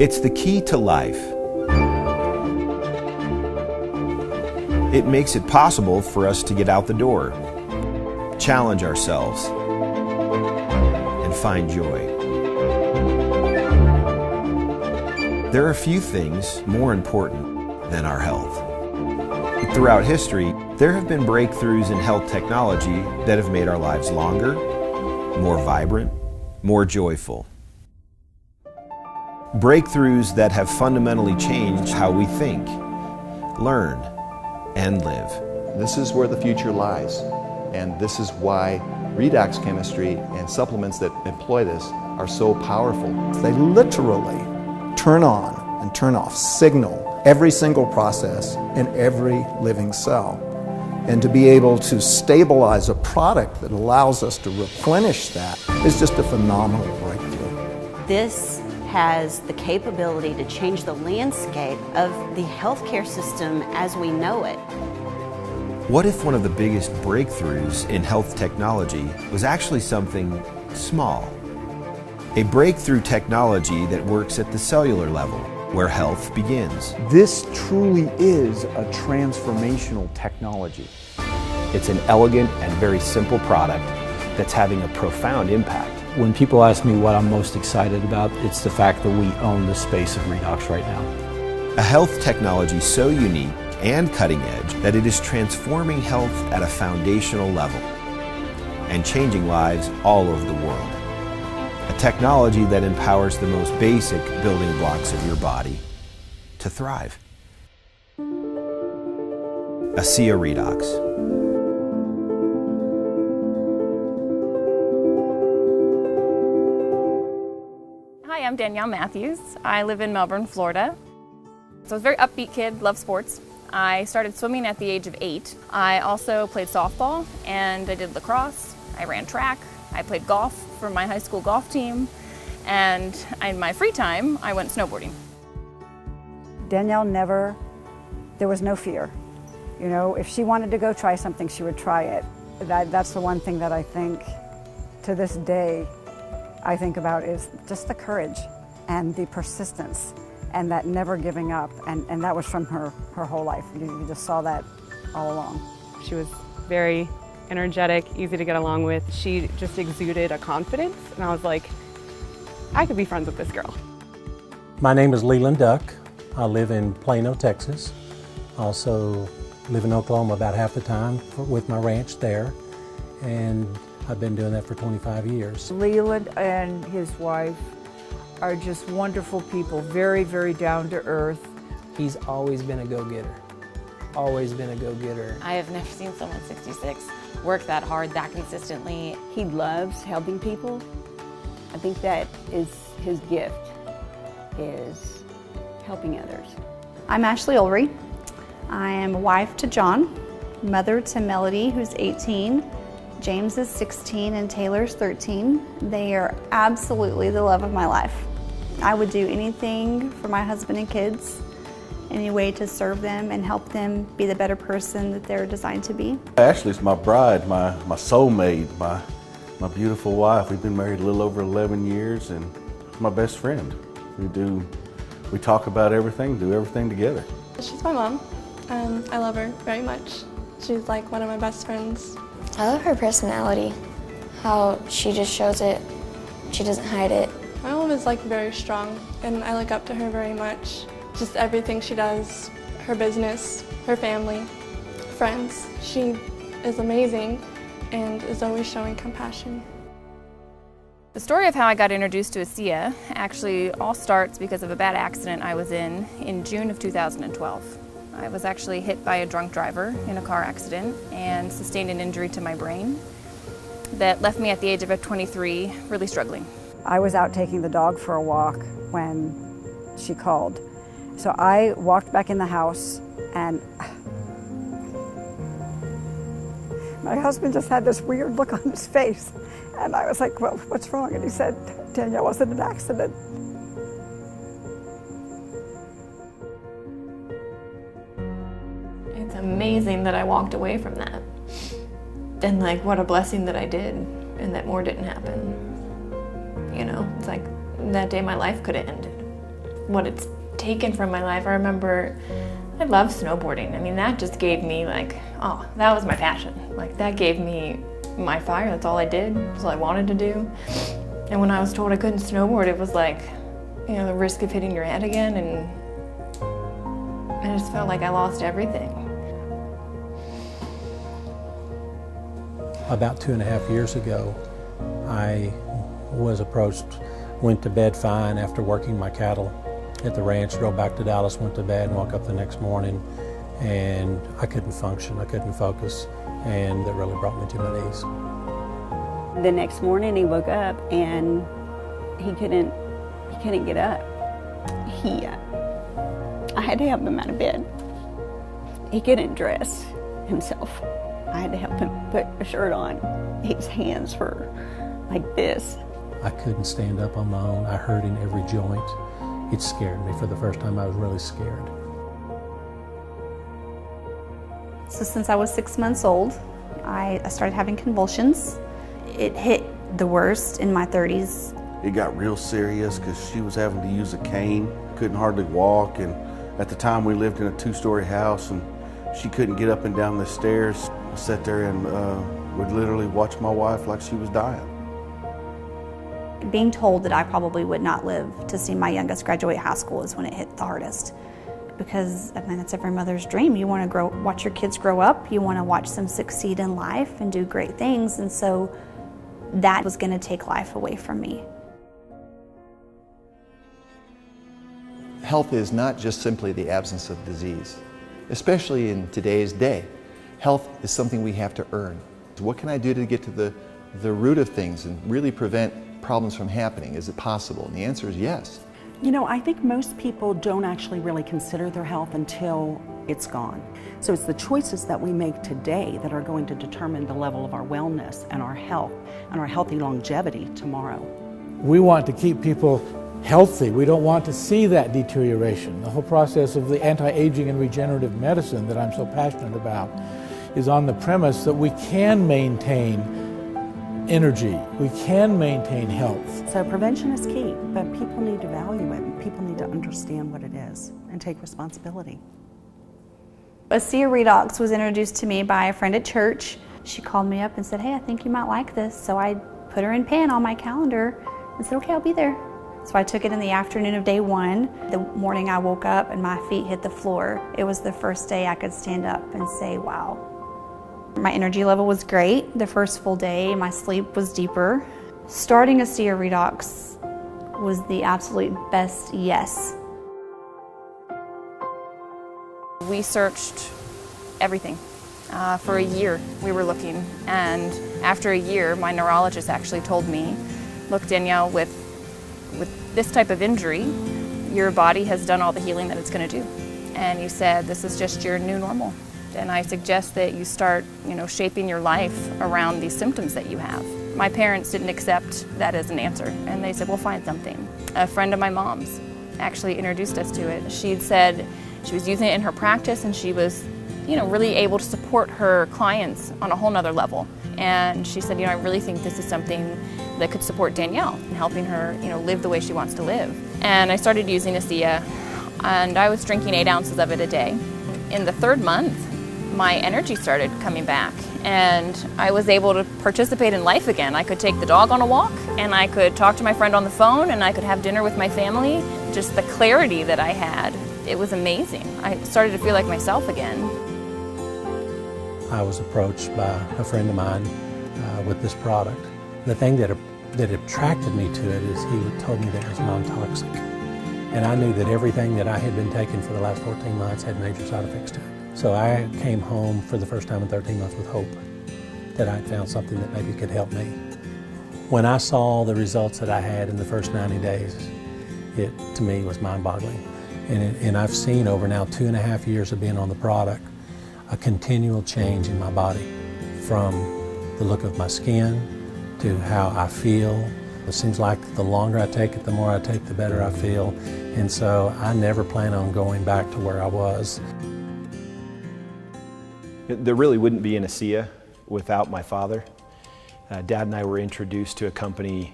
It's the key to life. It makes it possible for us to get out the door, challenge ourselves, and find joy. There are few things more important than our health. Throughout history, there have been breakthroughs in health technology that have made our lives longer, more vibrant, more joyful. Breakthroughs that have fundamentally changed how we think, learn, and live. This is where the future lies, and this is why redox chemistry and supplements that employ this are so powerful. They literally turn on and turn off, signal every single process in every living cell. And to be able to stabilize a product that allows us to replenish that is just a phenomenal breakthrough. This has the capability to change the landscape of the healthcare system as we know it. What if one of the biggest breakthroughs in health technology was actually something small? A breakthrough technology that works at the cellular level, where health begins. This truly is a transformational technology. It's an elegant and very simple product that's having a profound impact. When people ask me what I'm most excited about, it's the fact that we own the space of redox right now. A health technology so unique and cutting edge that it is transforming health at a foundational level and changing lives all over the world. A technology that empowers the most basic building blocks of your body to thrive. Asea Redox. Hi, I'm Danielle Matthews. I live in Melbourne, Florida. So I was a very upbeat kid, loved sports. I started swimming at the age of 8. I also played softball and I did lacrosse. I ran track. I played golf for my high school golf team. And in my free time, I went snowboarding. Danielle there was no fear. You know, if she wanted to go try something, she would try it. That's the one thing that I think, to this day, I think about is just the courage and the persistence and that never giving up. And that was from her whole life. You just saw that all along. She was very energetic, easy to get along with. She just exuded a confidence, and I was like, I could be friends with this girl. My name is Leland Duck. I live in Plano, Texas. Also live in Oklahoma about half the time with my ranch there. And I've been doing that for 25 years. Leland and his wife are just wonderful people, very, very down to earth. He's always been a go-getter. Always been a go-getter. I have never seen someone 66 work that hard, that consistently. He loves helping people. I think that is his gift, is helping others. I'm Ashley Ulrey. I am a wife to John, mother to Melody, who's 18. James is 16 and Taylor's 13. They are absolutely the love of my life. I would do anything for my husband and kids, any way to serve them and help them be the better person that they're designed to be. Ashley's my bride, my soulmate, my beautiful wife. We've been married a little over 11 years and she's my best friend. We talk about everything, do everything together. She's my mom. I love her very much. She's like one of my best friends. I love her personality, how she just shows it, she doesn't hide it. My mom is like very strong and I look up to her very much. Just everything she does, her business, her family, friends. She is amazing and is always showing compassion. The story of how I got introduced to Asea actually all starts because of a bad accident I was in June of 2012. I was actually hit by a drunk driver in a car accident and sustained an injury to my brain that left me at the age of 23 really struggling. I was out taking the dog for a walk when she called. So I walked back in the house and my husband just had this weird look on his face. And I was like, well, what's wrong? And he said, Danielle was in an accident. It's amazing that I walked away from that. And like, what a blessing that I did and that more didn't happen. You know, it's like that day my life could have ended. what it's taken from my life. I remember I love snowboarding. I mean, that just gave me like, oh, that was my passion. Like that gave me my fire. That's all I did. That's all I wanted to do. And when I was told I couldn't snowboard, it was like, you know, the risk of hitting your head again, and I just felt like I lost everything. About 2.5 years ago, I was approached, went to bed fine after working my cattle at the ranch, drove back to Dallas, went to bed, and woke up the next morning, and I couldn't function, I couldn't focus, and that really brought me to my knees. The next morning he woke up and he couldn't get up. I had to help him out of bed. He couldn't dress himself. I had to help him put a shirt on. His hands were like this. I couldn't stand up on my own. I hurt in every joint. It scared me. For the first time, I was really scared. So since I was 6 months old, I started having convulsions. It hit the worst in my 30s. It got real serious because she was having to use a cane, couldn't hardly walk, and at the time we lived in a 2-story house and she couldn't get up and down the stairs. I sat there and would literally watch my wife like she was dying. Being told that I probably would not live to see my youngest graduate high school is when it hit the hardest. Because I mean, that's every mother's dream. You want to watch your kids grow up, you want to watch them succeed in life and do great things, and so that was going to take life away from me. Health is not just simply the absence of disease, especially in today's day. Health is something we have to earn. What can I do to get to the root of things and really prevent problems from happening? Is it possible? And the answer is yes. You know, I think most people don't actually really consider their health until it's gone. So it's the choices that we make today that are going to determine the level of our wellness and our health and our healthy longevity tomorrow. We want to keep people healthy. We don't want to see that deterioration. The whole process of the anti-aging and regenerative medicine that I'm so passionate about is on the premise that we can maintain energy, we can maintain health. So prevention is key, but people need to value it and people need to understand what it is and take responsibility. Asea Redox was introduced to me by a friend at church. She called me up and said, hey, I think you might like this. So I put her in pen on my calendar and said, okay, I'll be there. So I took it in the afternoon of day 1. The morning I woke up and my feet hit the floor. It was the first day I could stand up and say, wow. My energy level was great. The first full day, my sleep was deeper. Starting Asea Redox was the absolute best yes. We searched everything. For a year we were looking, and after a year my neurologist actually told me, look Danielle, with this type of injury, your body has done all the healing that it's going to do. And you said, this is just your new normal. And I suggest that you start, shaping your life around these symptoms that you have. My parents didn't accept that as an answer, and they said, we'll find something. A friend of my mom's actually introduced us to it. She'd said she was using it in her practice, and she was, really able to support her clients on a whole nother level. And she said, I really think this is something that could support Danielle in helping her, live the way she wants to live. And I started using Asea, and I was drinking 8 ounces of it a day. In the 3rd month, my energy started coming back, and I was able to participate in life again. I could take the dog on a walk, and I could talk to my friend on the phone, and I could have dinner with my family. Just the clarity that I had, it was amazing. I started to feel like myself again. I was approached by a friend of mine with this product. The thing that attracted me to it is he told me that it was non-toxic. And I knew that everything that I had been taking for the last 14 months had major side effects to it. So I came home for the first time in 13 months with hope that I'd found something that maybe could help me. When I saw the results that I had in the first 90 days, it to me was mind-boggling. And I've seen over now 2.5 years of being on the product, a continual change in my body, from the look of my skin to how I feel. It seems like the longer I take it, the more I take, the better I feel. And so I never plan on going back to where I was. There really wouldn't be an Asea without my father. Dad and I were introduced to a company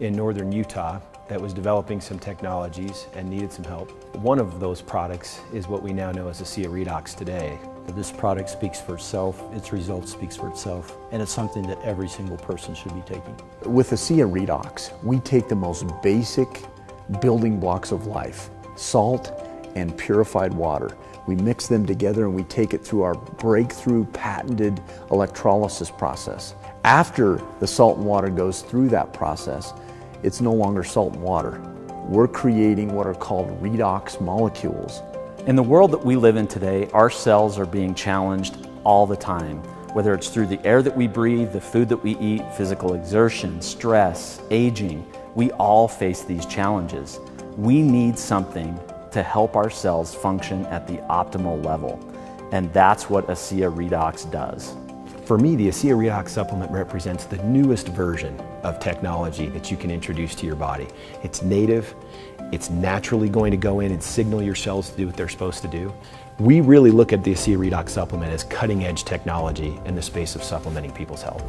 in northern Utah that was developing some technologies and needed some help. One of those products is what we now know as Asea Redox today. This product speaks for itself, its results speaks for itself, and it's something that every single person should be taking. With Asea Redox, we take the most basic building blocks of life, salt and purified water. We mix them together and we take it through our breakthrough patented electrolysis process. After the salt and water goes through that process, it's no longer salt and water. We're creating what are called redox molecules. In the world that we live in today, our cells are being challenged all the time, whether it's through the air that we breathe, the food that we eat, physical exertion, stress, aging. We all face these challenges. We need something to help our cells function at the optimal level, and that's what Asea Redox does. For me, the Asea Redox supplement represents the newest version of technology that you can introduce to your body. It's native, it's naturally going to go in and signal your cells to do what they're supposed to do. We really look at the Asea Redox supplement as cutting-edge technology in the space of supplementing people's health.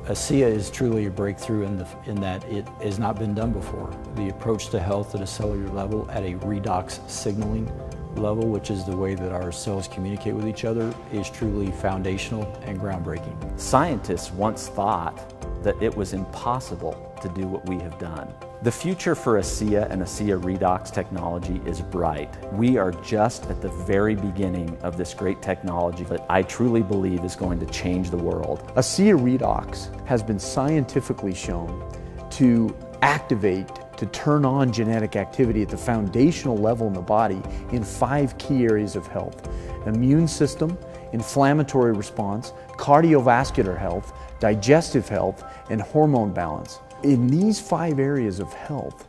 Asea is truly a breakthrough in that it has not been done before. The approach to health at a cellular level, at a redox signaling level, which is the way that our cells communicate with each other, is truly foundational and groundbreaking. Scientists once thought that it was impossible to do what we have done. The future for Asea and Asea Redox technology is bright. We are just at the very beginning of this great technology that I truly believe is going to change the world. Asea Redox has been scientifically shown to activate, to turn on genetic activity at the foundational level in the body in 5 key areas of health: immune system, inflammatory response, cardiovascular health, digestive health, and hormone balance. In these 5 areas of health,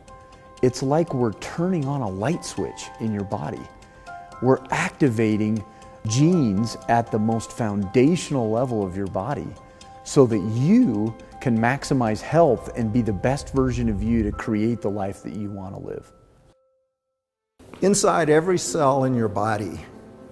it's like we're turning on a light switch in your body. We're activating genes at the most foundational level of your body so that you can maximize health and be the best version of you to create the life that you want to live. Inside every cell in your body,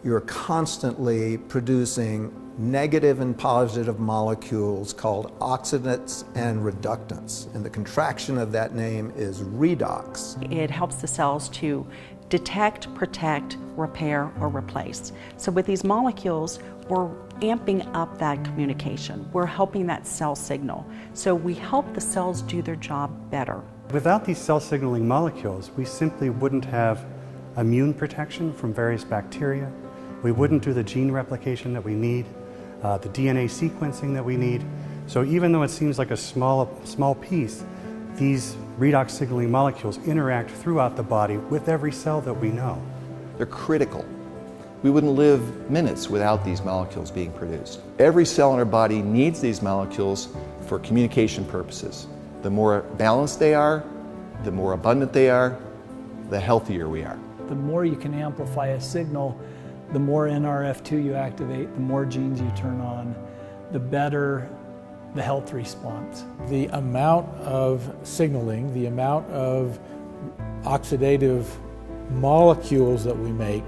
you're constantly producing negative and positive molecules called oxidants and reductants. And the contraction of that name is redox. It helps the cells to detect, protect, repair, or replace. So with these molecules, we're amping up that communication. We're helping that cell signal. So we help the cells do their job better. Without these cell signaling molecules, we simply wouldn't have immune protection from various bacteria. We wouldn't do the gene replication that we need, the DNA sequencing that we need. So even though it seems like a small piece, these redox signaling molecules interact throughout the body with every cell that we know. They're critical. We wouldn't live minutes without these molecules being produced. Every cell in our body needs these molecules for communication purposes. The more balanced they are, the more abundant they are, the healthier we are. The more you can amplify a signal, the more NRF2 you activate, the more genes you turn on, the better the health response. The amount of signaling, the amount of oxidative molecules that we make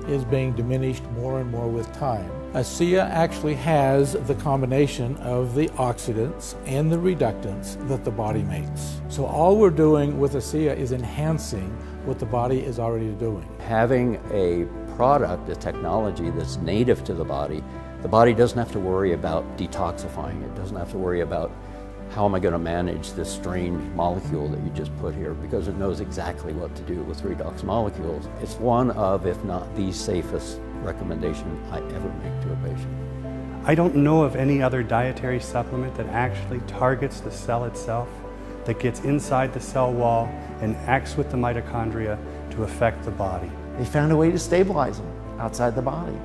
is being diminished more and more with time. Asea actually has the combination of the oxidants and the reductants that the body makes. So all we're doing with Asea is enhancing what the body is already doing. Having a product, a technology that's native to the body doesn't have to worry about detoxifying it, doesn't have to worry about how am I going to manage this strange molecule that you just put here, because it knows exactly what to do with redox molecules. It's one of, if not the safest recommendation I ever make to a patient. I don't know of any other dietary supplement that actually targets the cell itself, that gets inside the cell wall and acts with the mitochondria to affect the body. They found a way to stabilize them outside the body.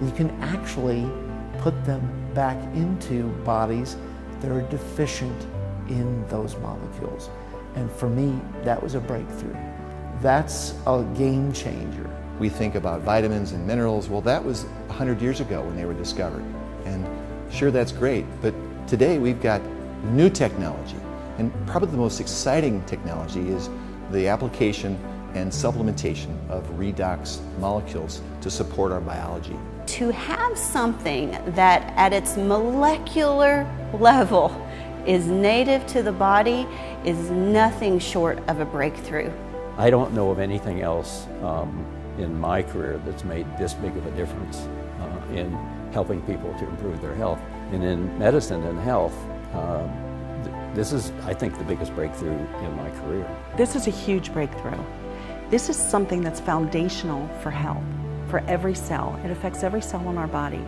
You can actually put them back into bodies that are deficient in those molecules. And for me, that was a breakthrough. That's a game changer. We think about vitamins and minerals. Well, that was 100 years ago when they were discovered. And sure, that's great, but today we've got new technology. And probably the most exciting technology is the application and supplementation of redox molecules to support our biology. To have something that at its molecular level is native to the body is nothing short of a breakthrough. I don't know of anything else in my career that's made this big of a difference in helping people to improve their health. And in medicine and health, this is, I think, the biggest breakthrough in my career. This is a huge breakthrough. This is something that's foundational for health, for every cell. It affects every cell in our body.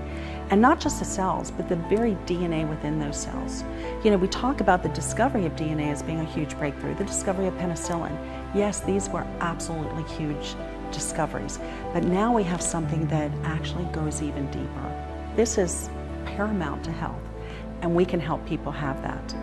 And not just the cells, but the very DNA within those cells. You know, we talk about the discovery of DNA as being a huge breakthrough, the discovery of penicillin. Yes, these were absolutely huge discoveries. But now we have something that actually goes even deeper. This is paramount to health, and we can help people have that.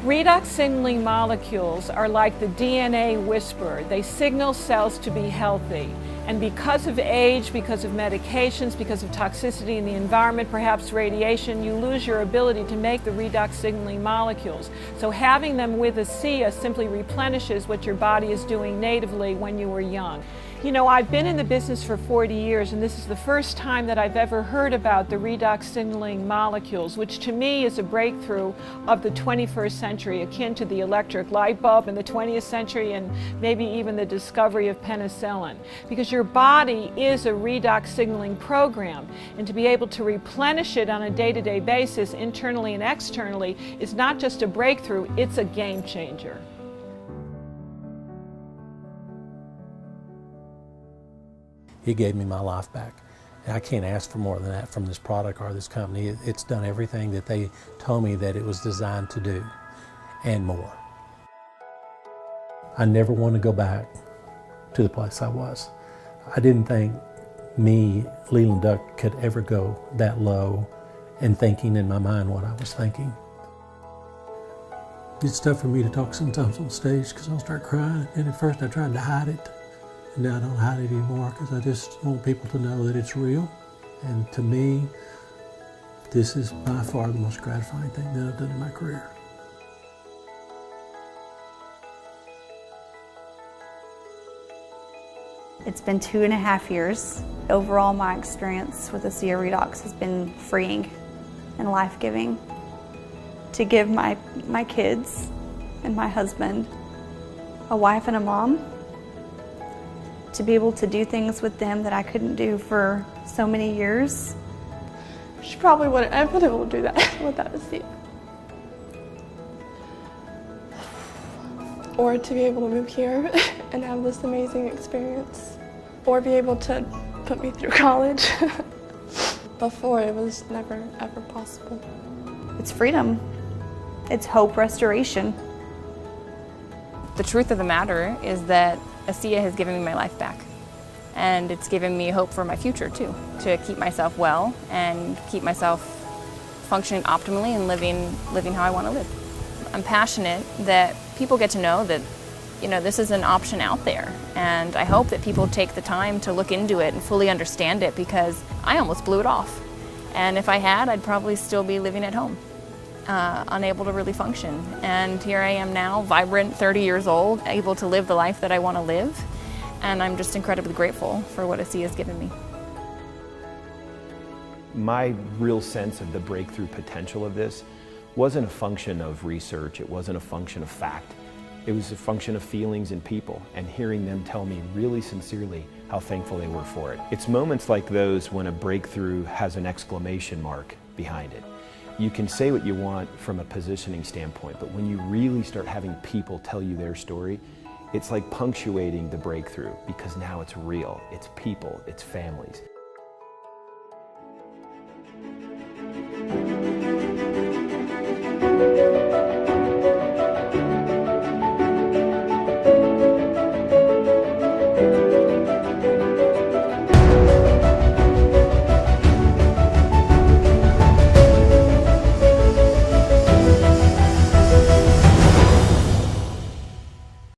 Redox signaling molecules are like the DNA whisperer. They signal cells to be healthy. And because of age, because of medications, because of toxicity in the environment, perhaps radiation, you lose your ability to make the redox signaling molecules. So having them with Asea simply replenishes what your body is doing natively when you were young. You know, I've been in the business for 40 years, and this is the first time that I've ever heard about the redox signaling molecules, which to me is a breakthrough of the 21st century, akin to the electric light bulb in the 20th century and maybe even the discovery of penicillin. Because your body is a redox signaling program, and to be able to replenish it on a day-to-day basis, internally and externally, is not just a breakthrough, it's a game changer. He gave me my life back. And I can't ask for more than that from this product or this company. It's done everything that they told me that it was designed to do, and more. I never want to go back to the place I was. I didn't think me, Leland Duck, could ever go that low and thinking in my mind what I was thinking. It's tough for me to talk sometimes on stage because I'll start crying, and at first I tried to hide it. Now I don't hide it anymore because I just want people to know that it's real. And to me, this is by far the most gratifying thing that I've done in my career. It's been 2.5 years. Overall, my experience with Asea Redox has been freeing and life-giving. To give my kids and my husband a wife and a mom, to be able to do things with them that I couldn't do for so many years. She probably wouldn't have been able to do that without Asea. Or to be able to move here and have this amazing experience. Or be able to put me through college. Before, it was never, ever possible. It's freedom. It's hope restoration. The truth of the matter is that Asea has given me my life back, and it's given me hope for my future too, to keep myself well and keep myself functioning optimally and living how I want to live. I'm passionate that people get to know that, you know, this is an option out there, and I hope that people take the time to look into it and fully understand it, because I almost blew it off, and if I had, I'd probably still be living at home. Unable to really function. And here I am now, vibrant, 30 years old, able to live the life that I want to live. And I'm just incredibly grateful for what Asea has given me. My real sense of the breakthrough potential of this wasn't a function of research, it wasn't a function of fact. It was a function of feelings and people, and hearing them tell me really sincerely how thankful they were for it. It's moments like those when a breakthrough has an exclamation mark behind it. You can say what you want from a positioning standpoint, but when you really start having people tell you their story, it's like punctuating the breakthrough, because now it's real, it's people, it's families.